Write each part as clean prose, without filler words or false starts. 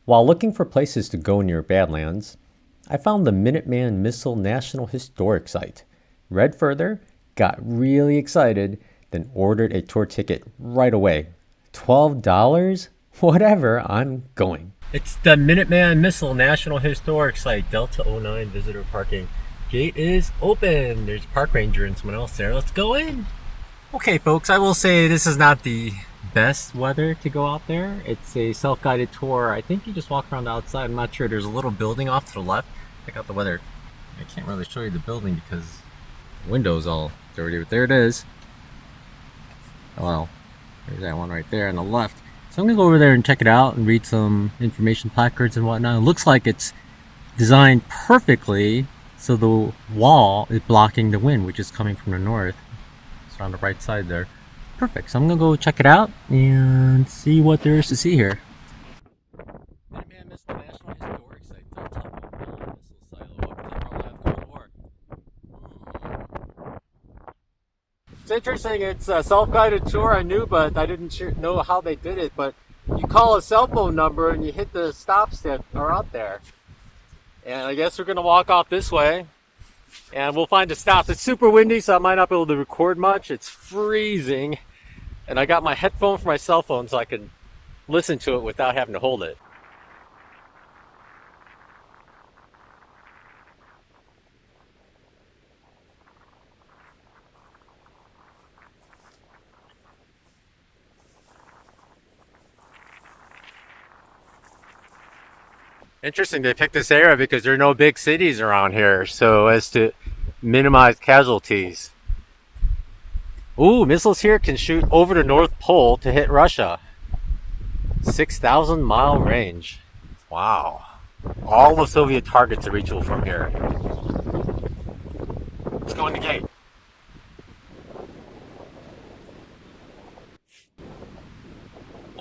While looking for places to go near Badlands, I found the Minuteman Missile National Historic Site. Read further, got really excited, then ordered a tour ticket right away. $12? Whatever, I'm going. It's the Minuteman Missile National Historic Site, Delta 09 visitor parking. Gate is open. There's a park ranger and someone else there. Let's go in. Okay, folks, I will say this is not the best weather to go out there. It's a self-guided tour. I think you just walk around the outside. I'm not sure. There's a little building off to the left. Check out the weather. I can't really show you the building because the window's all dirty, but there it is. Oh, well, there's that one right there on the left. So I'm gonna go over there and check it out and read some information placards and whatnot. It looks like it's designed perfectly so the wall is blocking the wind, which is coming from the north. It's on the right side there. Perfect. So I'm gonna go check it out and see what there is to see here. Minuteman Missile National Historic Site, Delta 09 Missile Silo up to the Cold War. It's interesting. It's a self-guided tour. I knew, but I didn't know how they did it. But you call a cell phone number and you hit the stops that are out there. And I guess we're gonna walk off this way. And we'll find the stops. It's super windy, so I might not be able to record much. It's freezing. And I got my headphone for my cell phone so I can listen to it without having to hold it. Interesting, they picked this area because there are no big cities around here, so as to minimize casualties. Ooh, missiles here can shoot over the North Pole to hit Russia. 6,000 mile range. Wow. All the Soviet targets are reachable from here. Let's go in the gate.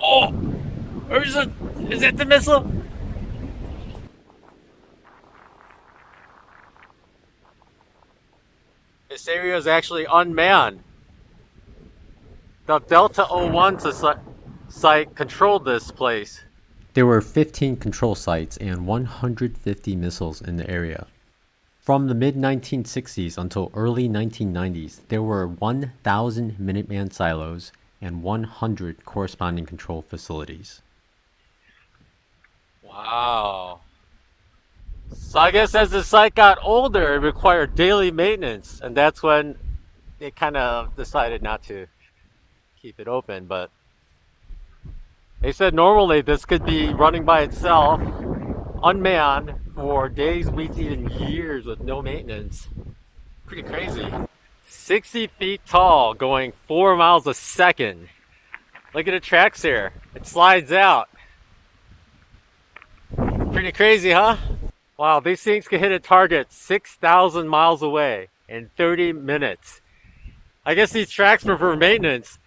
Oh! Where's it? Is it the missile? This area is actually unmanned. The Delta 01 site controlled this place. There were 15 control sites and 150 missiles in the area. From the mid-1960s until early 1990s, there were 1,000 Minuteman silos and 100 corresponding control facilities. Wow. So I guess as the site got older, it required daily maintenance, and that's when they kind of decided not to keep it open. But they said normally this could be running by itself, unmanned, for days, weeks, even years with no maintenance. Pretty crazy. 60 feet tall, going 4 miles a second. Look at the tracks here. It slides out. Pretty crazy, huh? Wow, these things can hit a target 6,000 miles away in 30 minutes. I guess these tracks were for maintenance.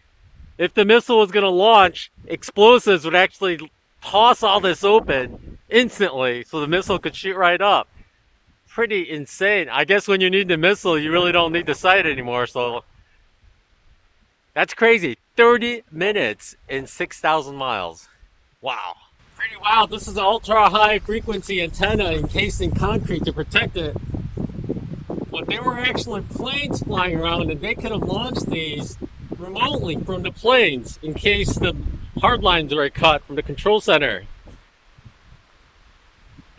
If the missile was going to launch, explosives would actually toss all this open instantly so the missile could shoot right up. Pretty insane. I guess when you need the missile, you really don't need the site anymore, so that's crazy. 30 minutes in 6,000 miles. Wow. Pretty wild. This is an ultra high frequency antenna encased in concrete to protect it. But there were actually planes flying around and they could have launched these remotely from the planes in case the hard lines were cut from the control center.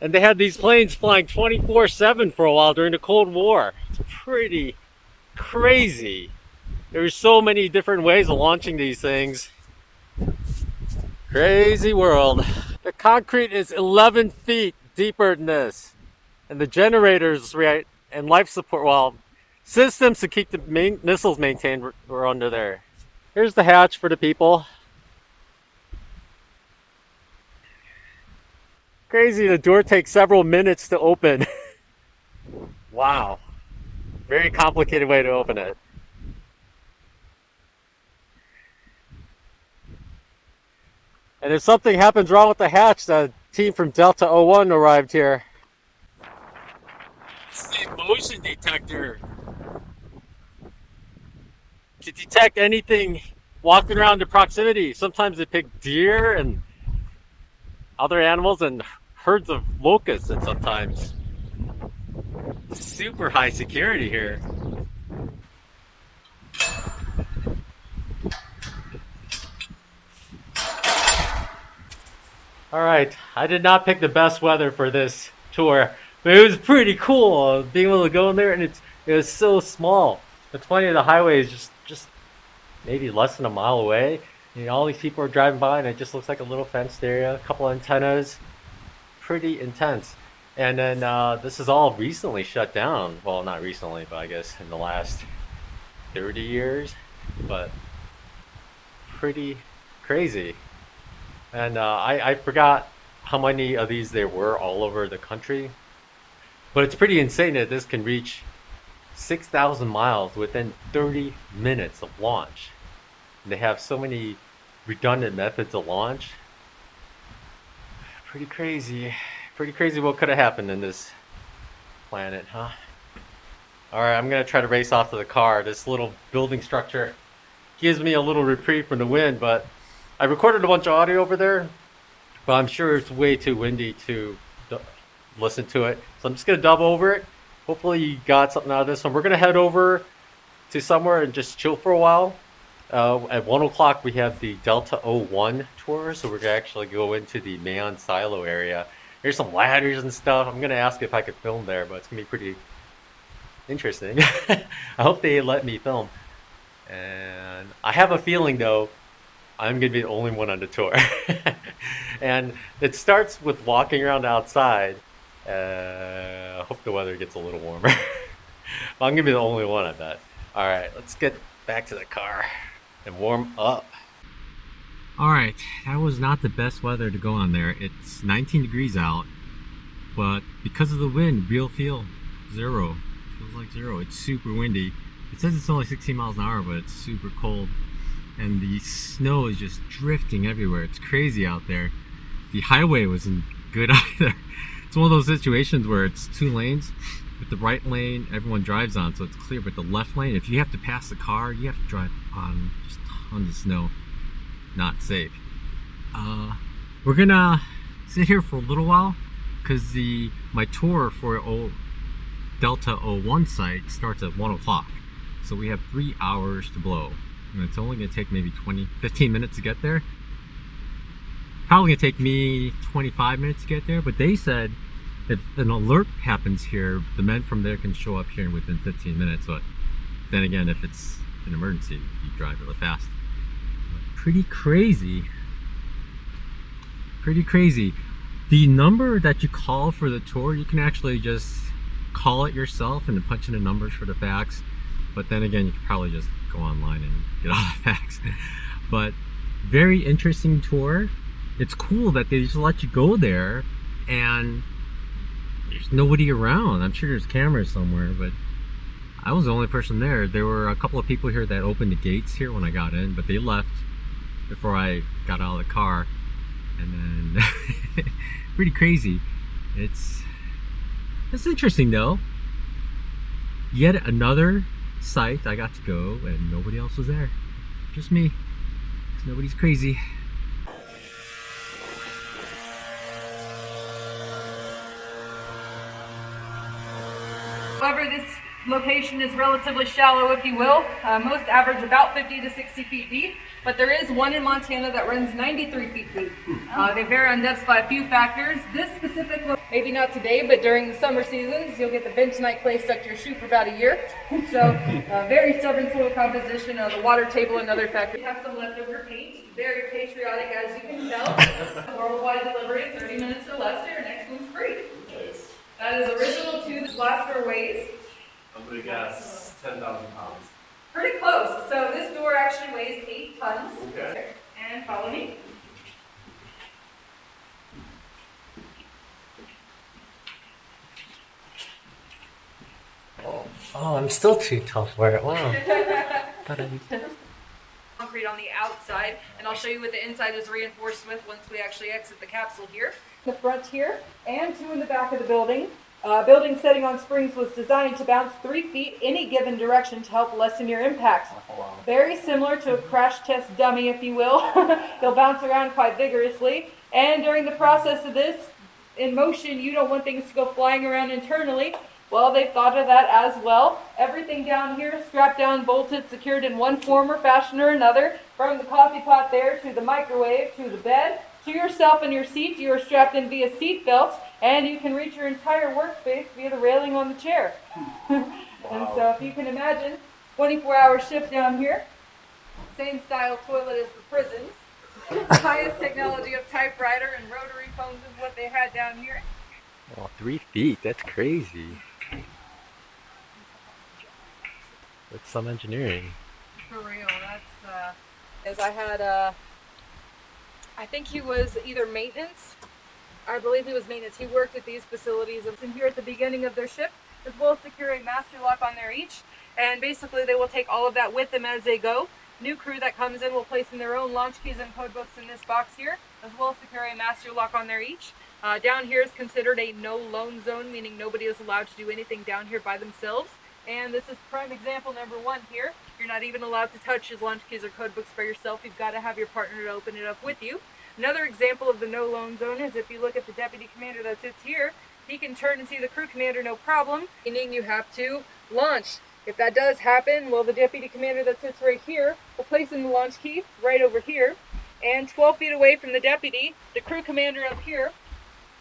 And they had these planes flying 24/7 for a while during the Cold War. It's pretty crazy. There were so many different ways of launching these things. Crazy world. The concrete is 11 feet deeper than this. And the generators and life support, systems to keep the missiles maintained were under there. Here's the hatch for the people. Crazy, the door takes several minutes to open. Wow. Very complicated way to open it. And if something happens wrong with the hatch, the team from Delta 01 arrived here. This is a motion detector to detect anything walking around in proximity. Sometimes they pick deer and other animals and herds of locusts and sometimes. Super high security here. Alright, I did not pick the best weather for this tour, but it was pretty cool being able to go in there, and it was so small. It's funny, the highway is just maybe less than a mile away. You know, all these people are driving by and it just looks like a little fenced area, a couple antennas. Pretty intense. And then this is all recently shut down. Well, not recently, but I guess in the last 30 years. But pretty crazy. And I forgot how many of these there were all over the country. But it's pretty insane that this can reach 6,000 miles within 30 minutes of launch. And they have so many redundant methods of launch. Pretty crazy. Pretty crazy what could have happened in this planet, huh? Alright, I'm going to try to race off to the car. This little building structure gives me a little reprieve from the wind, but I recorded a bunch of audio over there, but I'm sure it's way too windy to listen to it. So I'm just going to dub over it. Hopefully you got something out of this one. We're going to head over to somewhere and just chill for a while. At 1 o'clock we have the Delta 01 tour, so we're going to actually go into the Mayon Silo area. There's some ladders and stuff. I'm going to ask if I could film there, but it's going to be pretty interesting. I hope they let me film. And I have a feeling, though, I'm going to be the only one on the tour. And it starts with walking around outside. I hope the weather gets a little warmer. I'm going to be the only one, I bet. All right, let's get back to the car and warm up. Alright, that was not the best weather to go on there. It's 19 degrees out, but because of the wind, real feel zero. Feels like zero. It's super windy. It says it's only 16 miles an hour, but it's super cold. And the snow is just drifting everywhere. It's crazy out there. The highway wasn't good either. It's one of those situations where it's two lanes. With the right lane, everyone drives on, so it's clear. But the left lane, if you have to pass the car, you have to drive on just tons of snow. Not safe. We're gonna sit here for a little while because my tour for Delta 01 site starts at 1 o'clock. So we have 3 hours to blow. And it's only gonna take maybe 15 minutes to get there. Probably gonna take me 25 minutes to get there, but they said if an alert happens here, the men from there can show up here within 15 minutes. But then again, if it's an emergency, you drive really fast. Pretty crazy. Pretty crazy. The number that you call for the tour, you can actually just call it yourself and punch in the numbers for the facts. But then again, you could probably just go online and get all the facts. But very interesting tour. It's cool that they just let you go there and there's nobody around. I'm sure there's cameras somewhere, but I was the only person there. There were a couple of people here that opened the gates here when I got in, but they left before I got out of the car. And then pretty crazy. It's interesting though. Yet another site I got to go and nobody else was there. Just me. 'Cause nobody's crazy. However, this location is relatively shallow, if you will. Most average about 50 to 60 feet deep, but there is one in Montana that runs 93 feet deep. They vary on depths by a few factors. This specific, maybe not today, but during the summer seasons, you'll get the bentonite clay stuck to your shoe for about a year. So, very stubborn soil composition, the water table, and other factors. We have some leftover paint. Very patriotic, as you can tell. Worldwide delivery, 30 minutes or less. Your next one's free. Nice. That is original to the blast door weighs. I'm gonna guess 10,000 pounds. Pretty close. So this door actually weighs 8 tons. Okay. And follow me. Oh, I'm still too tough for it. Wow. Concrete on the outside, and I'll show you what the inside is reinforced with once we actually exit the capsule here. The front here, and 2 in the back of the building. Building setting on springs was designed to bounce 3 feet any given direction to help lessen your impact. Very similar to a crash test dummy, if you will. They'll bounce around quite vigorously, and during the process of this, in motion, you don't want things to go flying around internally. Well, they've thought of that as well. Everything down here strapped down, bolted, secured in one form or fashion or another, from the coffee pot there to the microwave to the bed. To yourself and your seat, you are strapped in via seat belts, and you can reach your entire workspace via the railing on the chair. And so if you can imagine, 24-hour shift down here, same style toilet as the prisons. Highest technology of typewriter and rotary phones is what they had down here. Oh, 3 feet, that's crazy. That's some engineering. For real, that's, as I had, I think he was either maintenance, I believe he was maintenance. He worked at these facilities and here at the beginning of their shift, as well as secure a master lock on there each. And basically they will take all of that with them as they go. New crew that comes in will place in their own launch keys and code books in this box here, as well as secure a master lock on there each. Down here is considered a no loan zone, meaning nobody is allowed to do anything down here by themselves. And this is prime example number 1 here. You're not even allowed to touch his launch keys or code books by yourself. You've got to have your partner to open it up with you. Another example of the no loan zone is if you look at the deputy commander that sits here, he can turn and see the crew commander no problem, meaning you have to launch. If that does happen, well, the deputy commander that sits right here will place in the launch key right over here, and 12 feet away from the deputy, the crew commander up here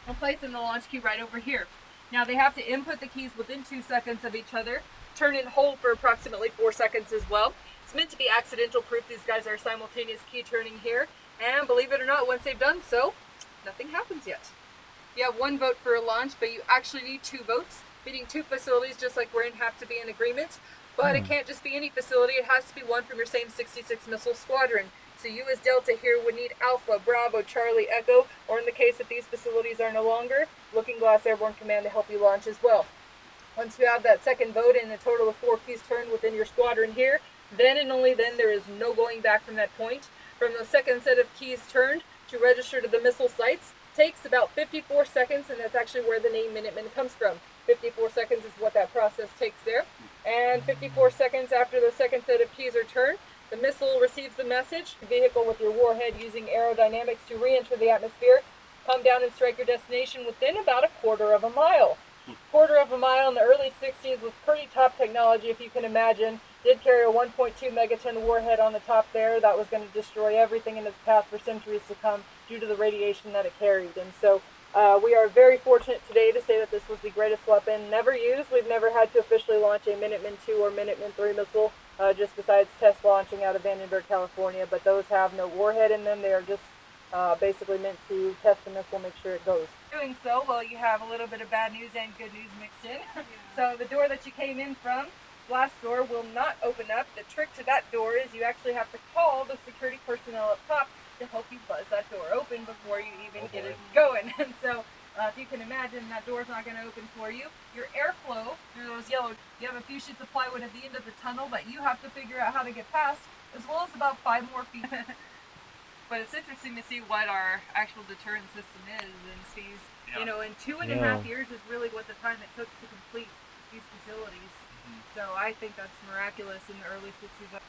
will place in the launch key right over here. Now they have to input the keys within 2 seconds of each other, turn and hold for approximately 4 seconds as well. It's meant to be accidental proof. These guys are simultaneous key turning here, and believe it or not, once they've done so, nothing happens yet. You have 1 vote for a launch, but you actually need 2 votes. Meaning 2 facilities, just like we're in, have to be in agreement. But it can't just be any facility. It has to be one from your same 66 missile squadron. So you as Delta here would need Alpha, Bravo, Charlie, Echo, or in the case that these facilities are no longer, Looking Glass Airborne Command to help you launch as well. Once you have that second vote and a total of 4 keys turned within your squadron here, then and only then there is no going back from that point. From the second set of keys turned to register to the missile sites takes about 54 seconds, and that's actually where the name Minuteman comes from. 54 seconds is what that process takes there. And 54 seconds after the second set of keys are turned, the missile receives the message, the vehicle with your warhead using aerodynamics to re-enter the atmosphere, come down and strike your destination within about a quarter of a mile. Quarter of a mile in the early 60s was pretty top technology, if you can imagine. Did carry a 1.2 megaton warhead on the top there that was going to destroy everything in its path for centuries to come due to the radiation that it carried. And so we are very fortunate today to say that this was the greatest weapon never used. We've never had to officially launch a Minuteman II or Minuteman III missile, just besides test launching out of Vandenberg, California. But those have no warhead in them. They are just basically meant to test the missile, make sure it goes. Doing so, well, you have a little bit of bad news and good news mixed in. So the door that you came in from, glass door, will not open up. The trick to that door is you actually have to call the security personnel up top to help you buzz that door open before you even get it going. And so if you can imagine, that door's not going to open for you. Your airflow through those yellow, you have a few sheets of plywood at the end of the tunnel that you have to figure out how to get past, as well as about 5 more feet. But it's interesting to see what our actual deterrent system is, and sees, you know, in 2.5 years is really what the time it took to complete these facilities. So I think that's miraculous in the early 60s.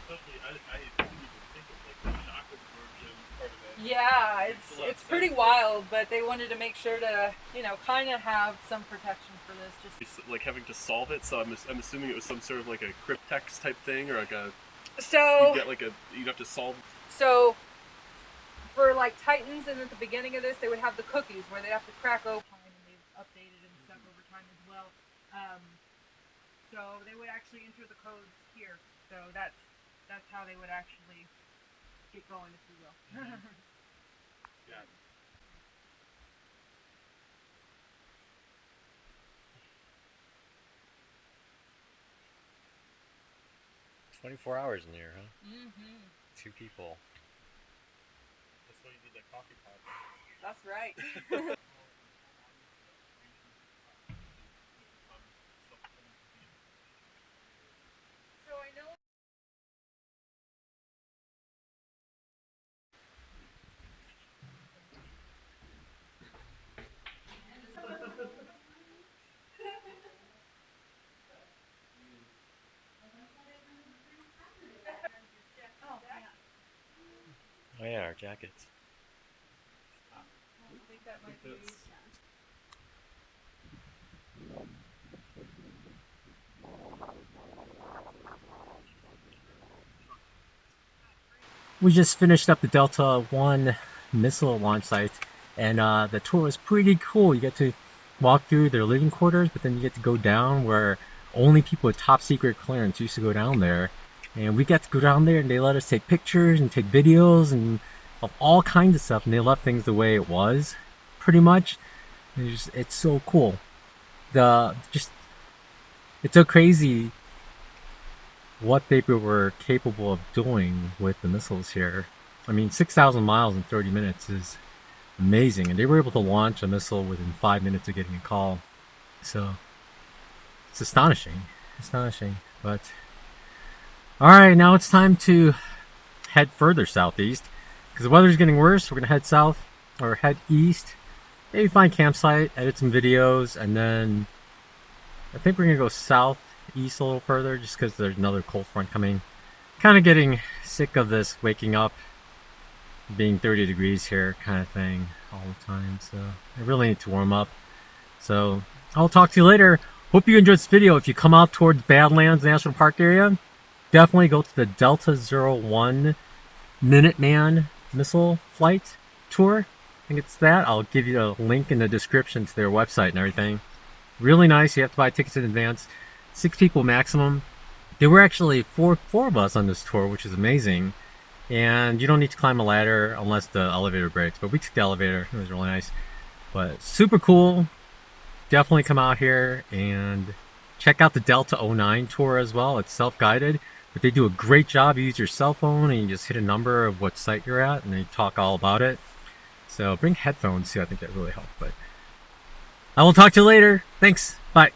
Especially, I didn't even think of like the shock absorption part of it. Yeah, it's pretty wild, but they wanted to make sure to, you know, kind of have some protection for this. It's like having to solve it, so I'm assuming it was some sort of like a cryptex type thing, or like a, So you get like a, you'd have to solve. So, for like Titans, and at the beginning of this, they would have the cookies where they have to crack open, and they've updated and stuff over time as well. So they would actually enter the codes here. So that's how they would actually get going, if you will. Yeah. 24 hours in there, huh? Mm-hmm. 2 people. That's why you did that coffee pot. That's right. So I know. jackets. I think that might be. We just finished up the Delta 1 missile launch site, and the tour was pretty cool. You get to walk through their living quarters, but then you get to go down where only people with top secret clearance used to go down there. And we got to go down there, and they let us take pictures and take videos and of all kinds of stuff, and they left things the way it was, pretty much. It's so cool. It's so crazy what they were capable of doing with the missiles here. I mean, 6,000 miles in 30 minutes is amazing, and they were able to launch a missile within 5 minutes of getting a call. So it's astonishing, but all right, now it's time to head further southeast because the weather's getting worse. We're gonna head south or head east, maybe find campsite, edit some videos, and then I think we're gonna go southeast a little further just because there's another cold front coming. Kind of getting sick of this waking up being 30 degrees here kind of thing all the time, so I really need to warm up. So I'll talk to you later. Hope you enjoyed this video. If you come out towards Badlands National Park area, definitely go to the Delta 01 Minuteman missile flight tour. I think it's that. I'll give you a link in the description to their website and everything. Really nice. You have to buy tickets in advance. 6 people maximum. There were actually four of us on this tour, which is amazing. And you don't need to climb a ladder unless the elevator breaks. But we took the elevator. It was really nice. But super cool. Definitely come out here and check out the Delta 09 tour as well. It's self-guided. But they do a great job. You use your cell phone and you just hit a number of what site you're at and they talk all about it. So bring headphones too. I think that really helped. But I will talk to you later. Thanks. Bye.